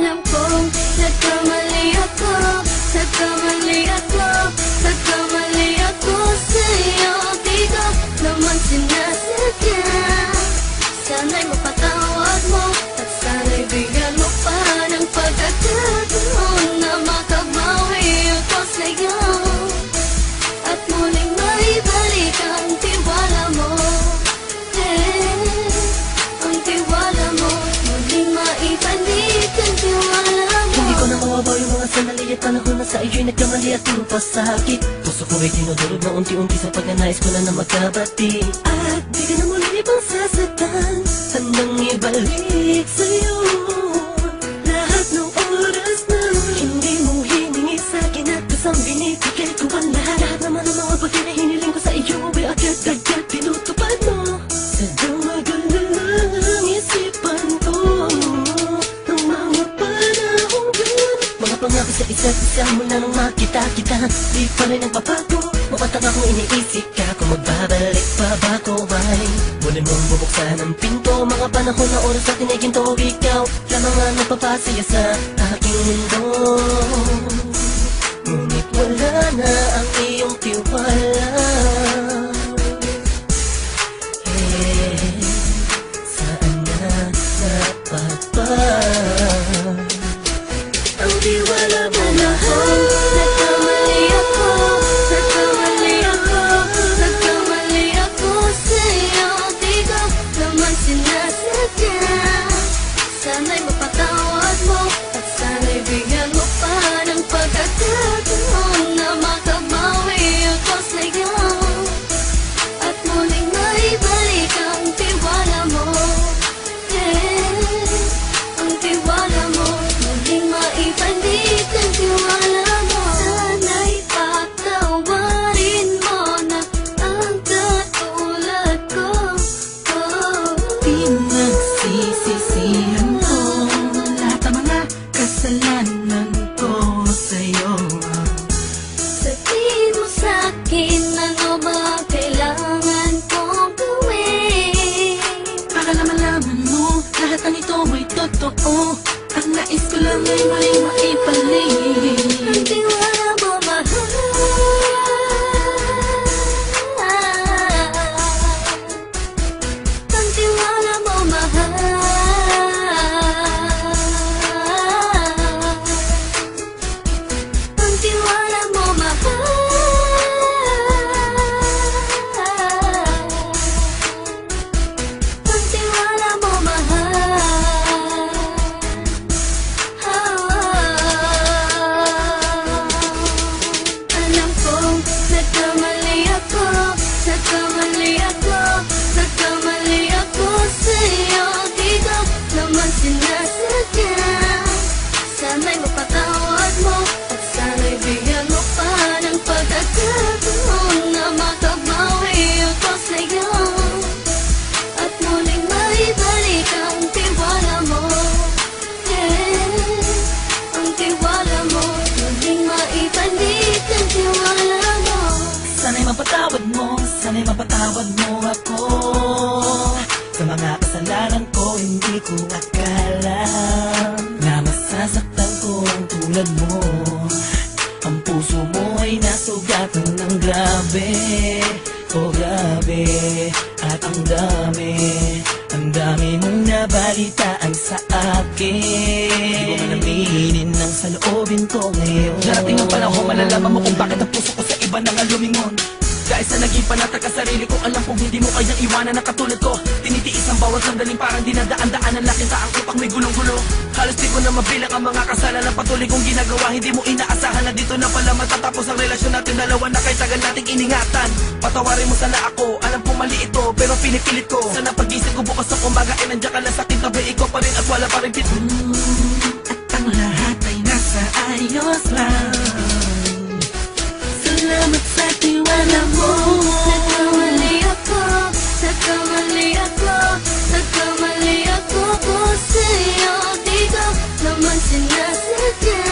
Alam kong nagkamali ako, nagkamali ako, nagkamali ako sa'yo. Di ko naman sinasadya. Sana'y mapatawad mo at sana'y bigyan mo pa ng pagkakataon na makabawi ako sa'yo at muling maibalik ang tiwala mo. Ang tiwala mo, muling maibalik ang tiwala mo. Hindi ko na mawabaw yung mga sandali at panahon na sa iyo'y nagkamali at puro pasakit. Puso ko ay dinudurog na unti-unti sa pagnanais ko na magkabati. At di ka na muli pang sasaktan, handang ibalik sa'yo lahat ng oras na hindi mo hiningi sa'kin at kasang binibigay ko ang lahat naman ng mga bagay na hiniling ko sa iyo ay agad-agad tinutupad mo. Sadyang magalang isipan ko ng mga panahong yun. Mga pangako sa isa't isa mula nung makita kita, di pa rin nagbabago. Mapatang akong iniisip ka kung magbabalik pa ba ko ay muli mong bubuksan ang pinto. Mga panahon na oras natin ay ginto, ikaw lamang ang nagpapasaya sa aking mundo. Ngunit wala na ang iyong tiwala. Saan na napapa ang tiwala mo mahal? Nagkamali ako, nagkamali ako, nagkamali ako sa'yo. Di ko naman sinasadya. Sana'y mapatawad mo at sana'y bigyan mo pa ng pagkakataon na makabawi ako sa'yo at muling maibalik ang tiwala mo. Ang tiwala mo, muling maibalik ang tiwala mo. Sana'y patawarin mo na ang katulad ko. Pinagsisisihan ko lahat ng mga kasalanan ko sa'yo. Sabihin mo sa'kin ano ba kailangan kong gawin Para na malaman mo lahat ng ito ay totoo. Ang nais ko lang ay muling maibalik ang tiwala mo mahal. Ang tiwala mo mahal. Ang tiwala mo mahal. Ang tiwala mo mahal. Alam kong nagkamali ako, nagkamali ako, nagkamali ako sa'yo. Di ko naman sinasadya. Sana'y mapatawad mo at sana'y bigyan mo pa ng pagkakataon na makabawi ako sa'yo at muling maibalik ang tiwala mo. Ang tiwala mo, muling maibalik ang tiwala mo. Sana'y mapatawad mo ako sa mga kasalanan ko. Hindi ko akala na masasaktan ko ang tulad mo. Ang puso mo ay nasugatan ng grabe, oh grabe. At ang dami mong nabalitaan sa akin. Di ko man aminin ang saloobin ko ngayon. Darating ang panahon, malalaman mo kung bakit ang puso ko sa iba nang alumingon. Dahil sa naging panatag ka sarili ko, alam kong hindi mo kayang iwanan na katulad ko. Tinitiis ang bawat sandaling parang dinadaan-daan ang laking taang upang may gulong-gulo. Halos di ko na mabilang ang mga kasalanan patuloy kong ginagawa. Hindi mo inaasahan na dito na pala matatapos ang relasyon natin dalawa na kahit tagal nating iningatan. Patawarin mo sana ako, alam kong mali ito pero pinipilit ko. Sana pag-isip ko bukas ng umaga ay nandiyan ka lang sa akin, tabi ikaw pa rin at wala pa rin at ang lahat ay nasa ayos lang. Salamat sa tiwala mo. Nagkamali ako, nagkamali ako, nagkamali ako sa'yo. Di ko naman sinasadya.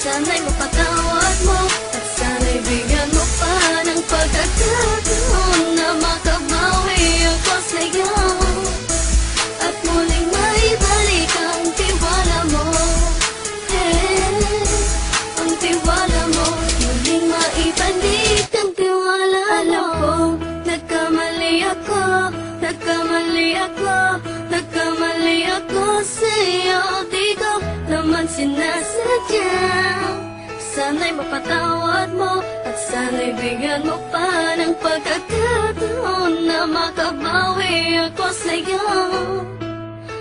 Sana'y mapatawad mo at sana'y bigyan mo pa ng pagkakataon na makabawi ako sa'yo at muling maibalik ang tiwala mo. sinasadya. Sana'y mapatawad mo at sana'y bigyan mo pa ng pagkakataon na makabawi ako sa'yo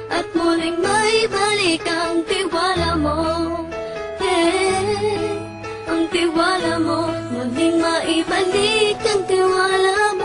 at muling maibalik ang tiwala mo. Ang tiwala mo, muling maibalik ang tiwala